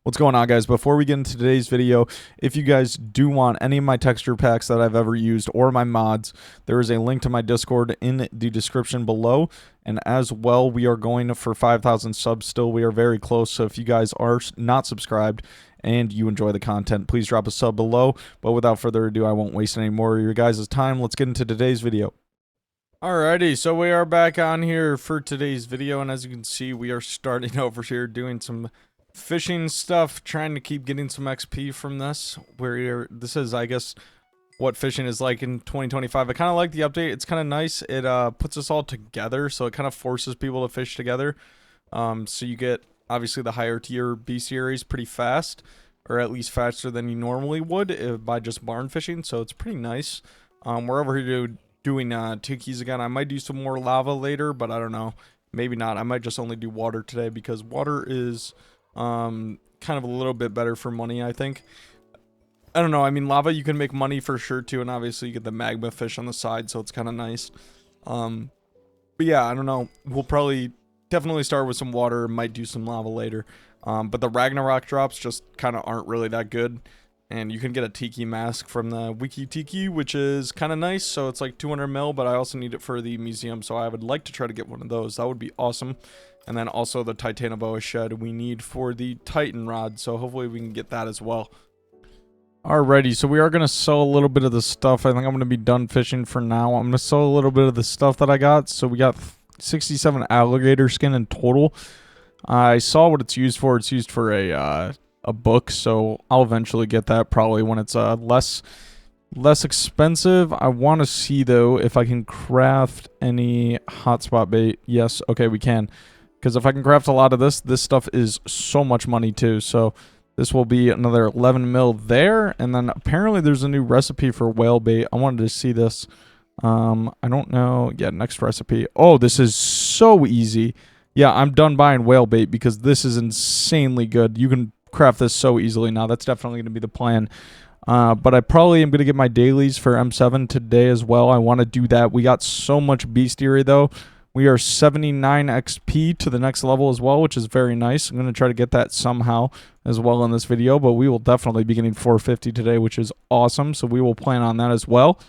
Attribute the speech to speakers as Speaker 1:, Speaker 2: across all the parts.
Speaker 1: What's going on, guys? Before we get into today's video, if you guys do want any of my texture packs that I've ever used or my mods, there is a link to my Discord in the description below. And as well, we are going for 5,000 subs still. We are very close. So if you guys are not subscribed and you enjoy the content, please drop a sub below. But without further ado, I won't waste any more of your guys' time. Let's get into today's video. Alrighty, so we are back on here for today's video. And as you can see, we are starting over here doing some fishing stuff, trying to keep getting some XP from this. This is, I guess, what fishing is like in 2025. I kind of like the update. It's kind of nice. It puts us all together, so it kind of forces people to fish together. So you get, obviously, the higher tier bestiaries pretty fast, or at least faster than you normally would by just barn fishing, so it's pretty nice. We're over here doing tikis again. I might do some more lava later, but I don't know. Maybe not. I might just only do water today, because water is kind of a little bit better for money, I think. I don't know, I mean, lava you can make money for sure too, and obviously you get the magma fish on the side, so it's kind of nice. But yeah, I don't know, we'll probably definitely start with some water, might do some lava later. But the Ragnarok drops just kind of aren't really that good, and you can get a tiki mask from the wiki tiki, which is kind of nice. So it's like 200 mil, but I also need it for the museum, so I would like to try to get one of those. That would be awesome. And then also the Titanoboa shed we need for the Titan rod, so hopefully we can get that as well. Alrighty, so we are going to sell a little bit of the stuff. I think I'm going to be done fishing for now. I'm going to sell a little bit of the stuff that I got. So we got 67 alligator skin in total. I saw what it's used for. It's used for a book, so I'll eventually get that probably when it's less expensive. I want to see, though, if I can craft any hotspot bait. Yes, okay, we can. Because if I can craft a lot of this stuff is so much money too. So this will be another 11 mil there. And then apparently there's a new recipe for whale bait. I wanted to see this. I don't know. Yeah, next recipe. Oh, this is so easy. Yeah, I'm done buying whale bait because this is insanely good. You can craft this so easily now. That's definitely going to be the plan. But I probably am going to get my dailies for M7 today as well. I want to do that. We got so much bestiary though. We are 79 XP to the next level as well, which is very nice. I'm going to try to get that somehow as well in this video, but we will definitely be getting 450 today, which is awesome. So we will plan on that as well.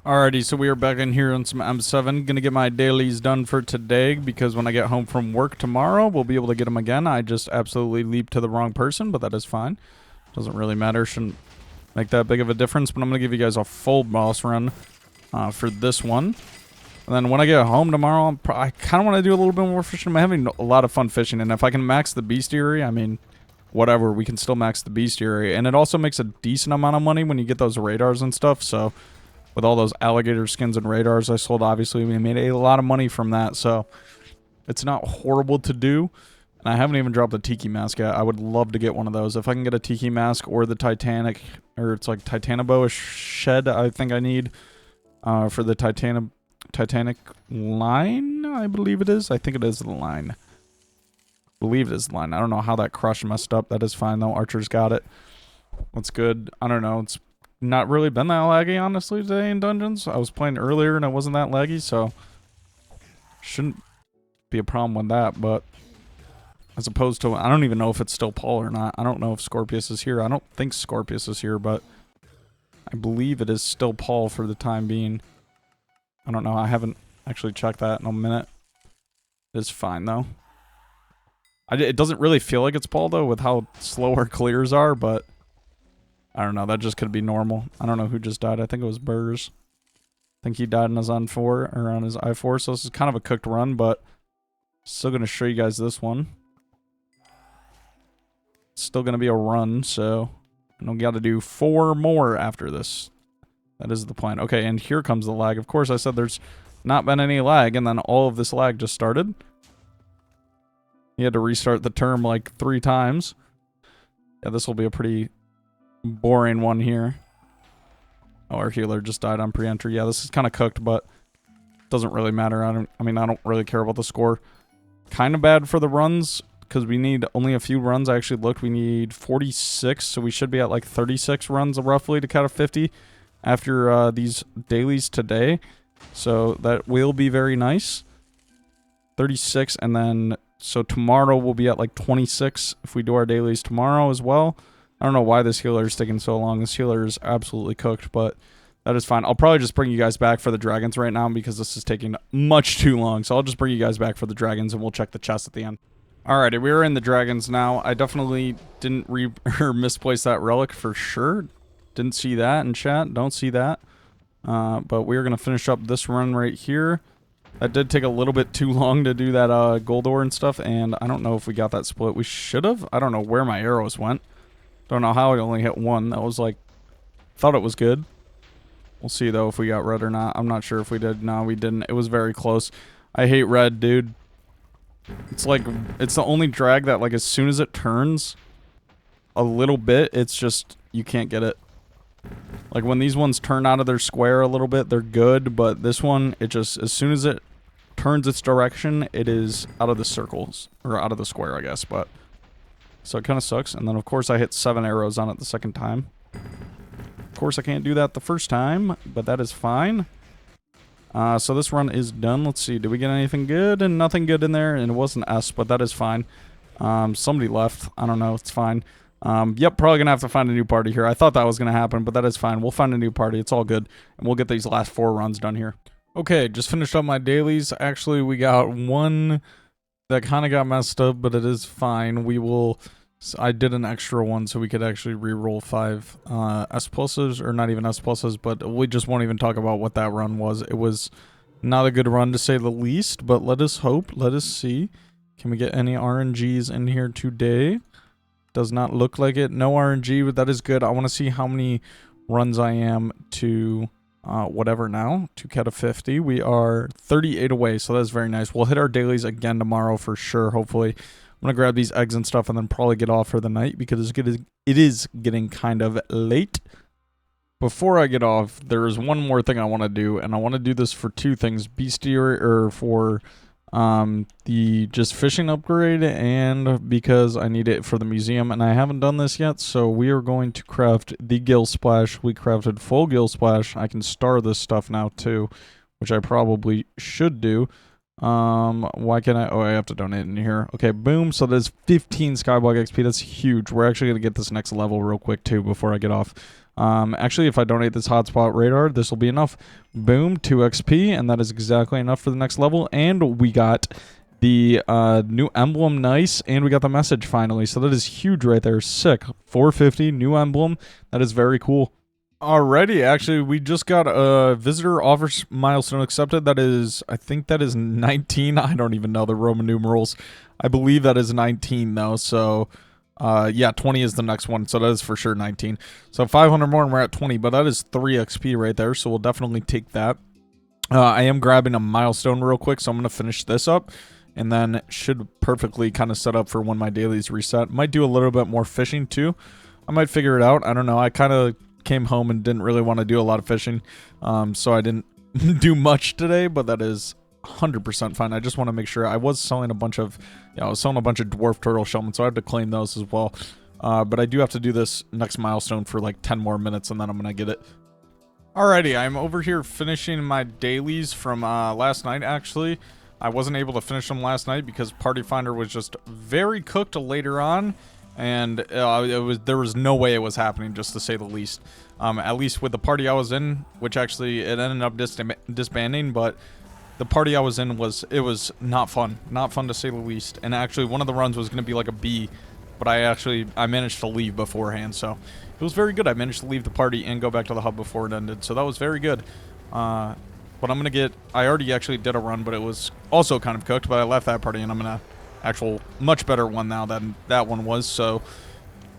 Speaker 1: Alrighty, so we are back in here on some M7. Going to get my dailies done for today because when I get home from work tomorrow, we'll be able to get them again. I just absolutely leaped to the wrong person, but that is fine. Doesn't really matter. Shouldn't make that big of a difference, but I'm going to give you guys a full boss run for this one. And then when I get home tomorrow, I kind of want to do a little bit more fishing. I'm having a lot of fun fishing. And if I can max the bestiary, I mean, whatever, we can still max the bestiary. And it also makes a decent amount of money when you get those radars and stuff. So with all those alligator skins and radars I sold, obviously, we made a lot of money from that. So it's not horrible to do. And I haven't even dropped the tiki mask yet. I would love to get one of those. If I can get a tiki mask or the Titanic, or it's like Titanoboa shed, I think I need for the Titanic line, I believe it is. I think it is the line. I believe it is the line. I don't know how that crush messed up. That is fine, though. Archer's got it. That's good. I don't know. It's not really been that laggy, honestly, today in Dungeons. I was playing earlier, and it wasn't that laggy, so shouldn't be a problem with that, but as opposed to, I don't even know if it's still Paul or not. I don't know if Scorpius is here. I don't think Scorpius is here, but I believe it is still Paul for the time being. I don't know. I haven't actually checked that in a minute. It's fine, though. It doesn't really feel like it's Paul, though, with how slow our clears are, but I don't know. That just could be normal. I don't know who just died. I think it was Burrs. I think he died on his on-4, or on his I-4, so this is kind of a cooked run, but still going to show you guys this one. It's still going to be a run, so we got to do 4 more after this. That is the plan. Okay, and here comes the lag. Of course, I said there's not been any lag, and then all of this lag just started. You had to restart the term like 3 times. Yeah, this will be a pretty boring one here. Oh, our healer just died on pre-entry. Yeah, this is kind of cooked, but doesn't really matter. I don't really care about the score. Kind of bad for the runs, because we need only a few runs. I actually looked. We need 46, so we should be at like 36 runs roughly to count a 50. After these dailies today, so that will be very nice. 36, and then So tomorrow we'll be at like 26 if we do our dailies tomorrow as well. I don't know why this healer is taking so long. This healer is absolutely cooked, but that is fine. I'll probably just bring you guys back for the dragons right now because this is taking much too long. So I'll just bring you guys back for the dragons and we'll check the chest at the end. Alrighty, we're in the dragons now. I definitely didn't misplace that relic for sure. Didn't see that in chat. Don't see that. But we're going to finish up this run right here. That did take a little bit too long to do that gold ore and stuff. And I don't know if we got that split. We should have. I don't know where my arrows went. Don't know how I only hit one. That was like... Thought it was good. We'll see though if we got red or not. I'm not sure if we did. No, we didn't. It was very close. I hate red, dude. It's like... It's the only drag that like as soon as it turns a little bit, it's just... You can't get it. Like when these ones turn out of their square a little bit, they're good, but this one, it just, as soon as it turns its direction, it is out of the circles, or out of the square, I guess, but, so it kind of sucks, and then of course I hit 7 arrows on it the second time. Of course I can't do that the first time, but that is fine. So this run is done. Let's see, did we get anything good? And nothing good in there, and it was an S, but that is fine. Somebody left, I don't know, it's fine. Yep, probably gonna have to find a new party here. I thought that was gonna happen, but that is fine. We'll find a new party. It's all good. And we'll get these last 4 runs done here. Okay, just finished up my dailies. Actually, we got one that kind of got messed up, but it is fine. We will... I did an extra one so we could actually re-roll 5 S pluses, or not even S pluses, but we just won't even talk about what that run was. It was not a good run to say the least, but let us hope. Let us see. Can we get any RNGs in here today? Does not look like it. No RNG, but that is good. I want to see how many runs I am to whatever now. To Cata 50. We are 38 away, so that's very nice. We'll hit our dailies again tomorrow for sure, hopefully. I'm going to grab these eggs and stuff and then probably get off for the night because it is getting kind of late. Before I get off, there is one more thing I want to do, and I want to do this for 2 things. Bestiary, or for... the just fishing upgrade, and because I need it for the museum, and I haven't done this yet, so we are going to craft the gill splash. We crafted full gill splash. I can star this stuff now too, which I probably should do. Why can't I? Oh, I have to donate in here. Okay, boom. So there's 15 Skyblock XP. That's huge. We're actually gonna get this next level real quick too before I get off. Actually, if I donate this hotspot radar, this will be enough. Boom, 2 XP, and that is exactly enough for the next level. And we got the new emblem, nice, and we got the message finally. So that is huge right there, sick. 450, new emblem, that is very cool. Alrighty, actually, we just got a visitor offers milestone accepted. That is, I think that is 19. I don't even know the Roman numerals. I believe that is 19 though, so... yeah, 20 is the next one, so that is for sure 19. So 500 more and we're at 20, but that is 3 XP right there, so we'll definitely take that. I am grabbing a milestone real quick, so I'm going to finish this up, and then should perfectly kind of set up for when my dailies reset. Might do a little bit more fishing too. I might figure it out. I don't know. I kind of came home and didn't really want to do a lot of fishing, so I didn't do much today, but that is 100% fine. I just want to make sure. I was selling a bunch of, I was selling a bunch of dwarf turtle shellmen, so I have to claim those as well. But I do have to do this next milestone for like 10 more minutes, and then I'm gonna get it. Alrighty, I'm over here finishing my dailies from last night. Actually, I wasn't able to finish them last night because Party Finder was just very cooked later on, and there was no way it was happening, just to say the least. At least with the party I was in, which actually it ended up disbanding, but the party I was in was not fun to say the least. And actually one of the runs was going to be like a B, but I managed to leave beforehand, so it was very good. I managed to leave the party and go back to the hub before it ended, so that was very good. But I'm going to get, I already actually did a run, but it was also kind of cooked, but I left that party and I'm in a actual much better one now than that one was, so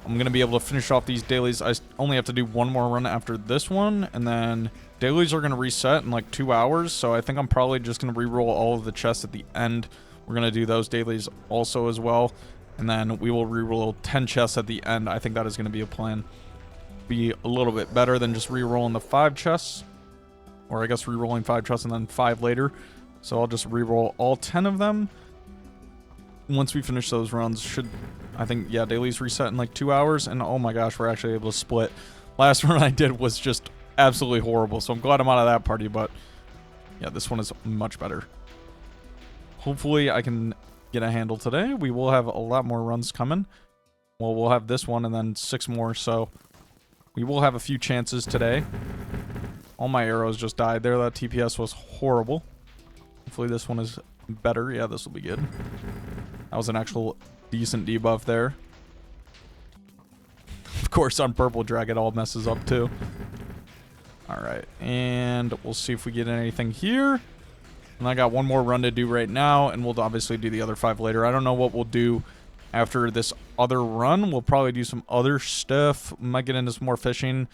Speaker 1: I'm going to be able to finish off these dailies. I only have to do one more run after this one, and then dailies are going to reset in like 2 hours, so I think I'm probably just going to re-roll all of the chests at the end. We're going to do those dailies also as well, and then we will re-roll 10 chests at the end. I think that is going to be a plan. Be a little bit better than just re-rolling the 5 chests, or I guess re-rolling 5 chests and then 5 later. So I'll just re-roll all 10 of them. Once we finish those runs, I think, yeah, dailies reset in like 2 hours, and oh my gosh, we're actually able to split. Last run I did was just absolutely horrible, so I'm glad I'm out of that party, but yeah, this one is much better. Hopefully I can get a handle today. We will have a lot more runs coming. Well, we'll have this one and then 6 more, so we will have a few chances today. All my arrows just died there. That TPS was horrible. Hopefully this one is better. Yeah, this will be good. That was an actual decent debuff there. Of course, on purple drag, it all messes up too. Alright, and we'll see if we get anything here. And I got one more run to do right now, and we'll obviously do the other 5 later. I don't know what we'll do after this other run. We'll probably do some other stuff. Might get into some more fishing.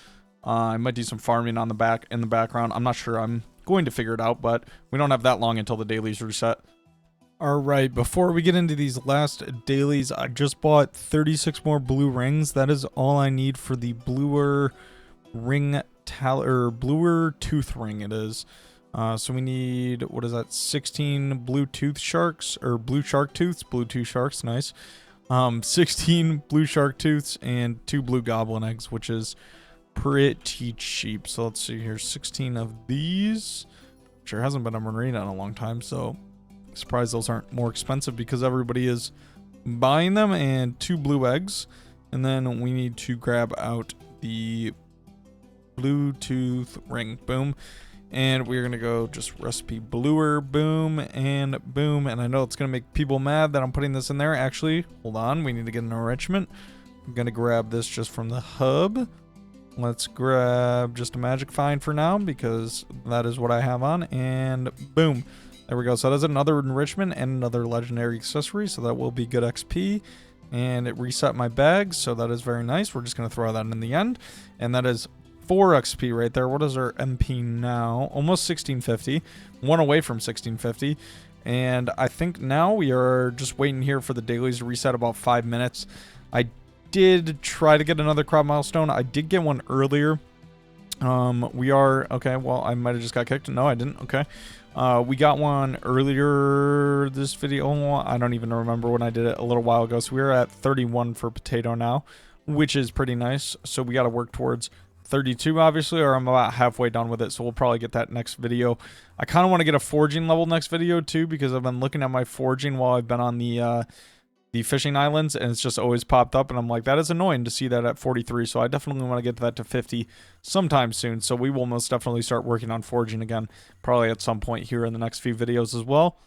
Speaker 1: I might do some farming on the in the background. I'm not sure. I'm going to figure it out, but we don't have that long until the dailies reset. Alright, before we get into these last dailies, I just bought 36 more blue rings. That is all I need for the bluer ring bluer tooth ring it is. So we need, what is that, 16 blue tooth sharks, or blue shark tooths, blue tooth sharks, nice. 16 blue shark tooths and 2 blue goblin eggs, which is pretty cheap. So let's see here, 16 of these. Sure hasn't been a marina in a long time, so surprised those aren't more expensive because everybody is buying them, and 2 blue eggs. And then we need to grab out the blue tooth ring, boom. And we're gonna go just recipe bluer, boom, and boom. And I know it's gonna make people mad that I'm putting this in there. Actually, hold on, we need to get an enrichment. I'm gonna grab this just from the hub. Let's grab just a magic find for now because that is what I have on, and boom. There we go. So that's another enrichment and another legendary accessory, so that will be good XP. And it reset my bags, so that is very nice. We're just gonna throw that in the end, and that is 4 XP right there. What is our MP now? Almost 1650. One away from 1650. And I think now we are just waiting here for the dailies to reset about 5 minutes. I did try to get another crop milestone. I did get one earlier. We are... Okay, well, I might have just got kicked. No, I didn't. Okay. We got one earlier this video. I don't even remember when I did it, a little while ago. So we're at 31 for potato now, which is pretty nice. So we got to work towards 32 obviously, or I'm about halfway done with it, so we'll probably get that next video. I kind of want to get a forging level next video too, because I've been looking at my forging while I've been on the fishing islands, and it's just always popped up, and I'm like, that is annoying to see that at 43. So I definitely want to get that to 50 sometime soon. So we will most definitely start working on forging again, probably at some point here in the next few videos as well.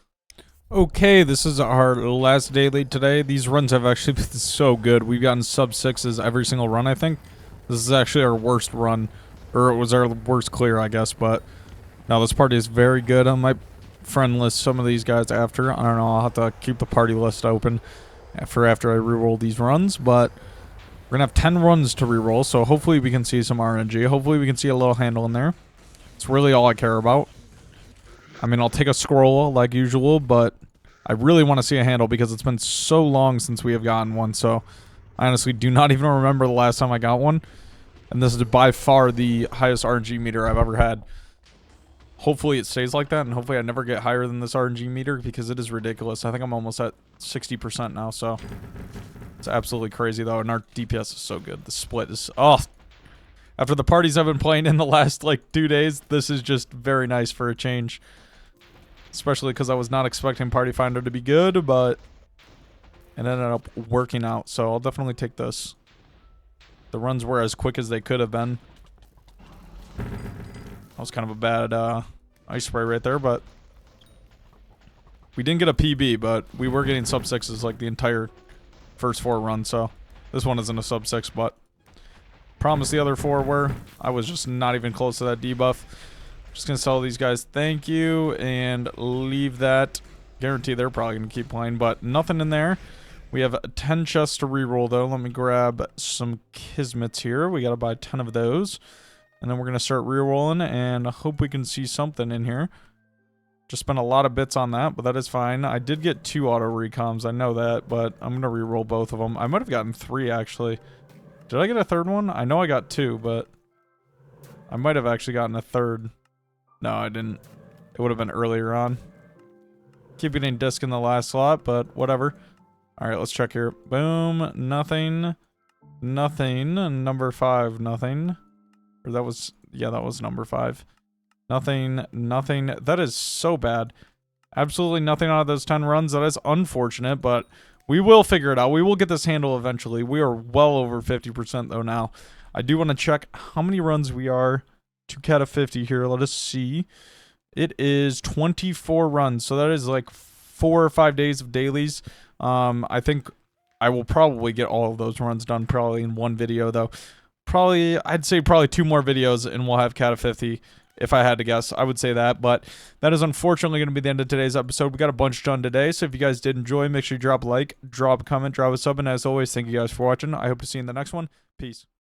Speaker 1: Okay, this is our last daily today. These runs have actually been so good. We've gotten sub 6s every single run, I think. This is actually our worst run, or it was our worst clear, I guess, but no, this party is very good. I might friend list some of these guys after. I don't know, I'll have to keep the party list open for after I reroll these runs, but we're going to have 10 runs to reroll, so hopefully we can see some RNG. Hopefully we can see a little handle in there. It's really all I care about. I mean, I'll take a scroll like usual, but I really want to see a handle because it's been so long since we have gotten one, so I honestly do not even remember the last time I got one. And this is by far the highest RNG meter I've ever had. Hopefully it stays like that, and hopefully I never get higher than this RNG meter because it is ridiculous. I think I'm almost at 60% now, so it's absolutely crazy though, and our DPS is so good. The split is... Oh! After the parties I've been playing in the last, like, 2 days, this is just very nice for a change. Especially because I was not expecting Party Finder to be good, but it ended up working out, so I'll definitely take this. The runs were as quick as they could have been. That was kind of a bad ice spray right there, but we didn't get a PB, but we were getting sub 6s like the entire first 4 runs, so this one isn't a sub 6, but promise the other 4 were. I was just not even close to that debuff. Just gonna sell these guys thank you and leave that. Guarantee they're probably gonna keep playing, but nothing in there. We have 10 chests to reroll though. Let me grab some kismets here. We gotta buy 10 of those. And then we're gonna start rerolling and hope we can see something in here. Just spent a lot of bits on that, but that is fine. I did get 2 auto recoms, I know that, but I'm gonna reroll both of them. I might have gotten 3 actually. Did I get a 3rd one? I know I got 2, but I might have actually gotten a 3rd. No, I didn't. It would have been earlier on. Keep getting disc in the last slot, but whatever. Alright, let's check here. Boom. Nothing. Nothing. Number 5. Nothing. Or that was... Yeah, that was number 5. Nothing. Nothing. That is so bad. Absolutely nothing out of those 10 runs. That is unfortunate, but we will figure it out. We will get this handle eventually. We are well over 50% though now. I do want to check how many runs we are to Cata 50 here. Let us see. It is 24 runs, so that is like 4 or 5 days of dailies. I think I will probably get all of those runs done probably in one video though. I'd say probably 2 more videos and we'll have Cata 50. If I had to guess, I would say that. But that is unfortunately going to be the end of today's episode. We got a bunch done today. So if you guys did enjoy, make sure you drop a like, drop a comment, drop a sub. And as always, thank you guys for watching. I hope to see you in the next one. Peace.